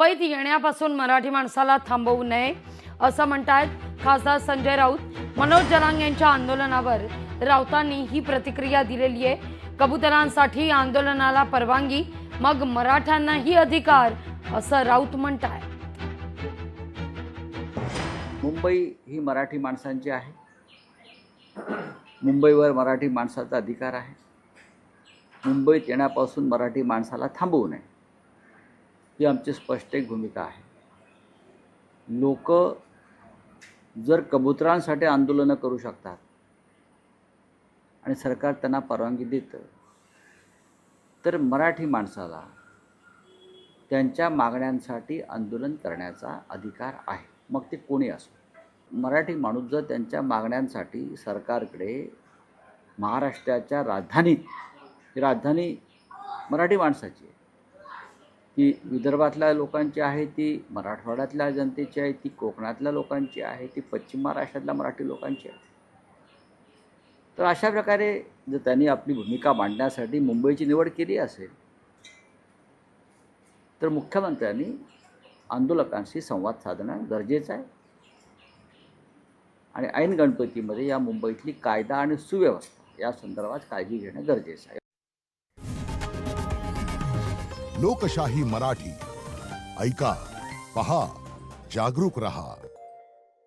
मुंबईत येण्यापासून मराठी माणसाला थांबवू नये असं म्हणतायत खासदार संजय राऊत। मनोज जरांगे यांच्या आंदोलनावर राऊतांनी ही प्रतिक्रिया दिलेली आहे। कबुतरांसाठी आंदोलनाला परवानगी, मग मराठ्यांनाही अधिकार, असं राऊत म्हणतायत। मुंबई ही मराठी माणसांची आहे। मुंबईवर मराठी माणसाचा अधिकार आहे। मुंबईत येण्यापासून मराठी माणसाला थांबवू नये ही आमची स्पष्ट एक भूमिका आहे। लोक जर कबुतरांसाठी आंदोलनं करू शकतात आणि सरकार त्यांना परवानगी देतं, तर मराठी माणसाला त्यांच्या मागण्यांसाठी आंदोलन करण्याचा अधिकार आहे, मग ते कोणी असो। मराठी माणूस जर त्यांच्या मागण्यांसाठी सरकारकडे महाराष्ट्राच्या राजधानीत, ही राजधानी मराठी माणसाची आहे, ती विदर्भातल्या लोकांची आहे, ती मराठवाड्यातल्या जनतेची आहे, ती कोकणातल्या लोकांची आहे, ती पश्चिम महाराष्ट्रातल्या मराठी लोकांची आहे। तर अशा प्रकारे जर त्यांनी आपली भूमिका मांडण्यासाठी मुंबईची निवड केली असेल, तर मुख्यमंत्र्यांनी आंदोलकांशी संवाद साधणं गरजेचं आहे आणि ऐन गणपतीमध्ये या मुंबईतली कायदा आणि सुव्यवस्था या संदर्भात काळजी घेणं गरजेचं आहे। लोकशाही मराठी ऐका, पहा, जागरूक रहा।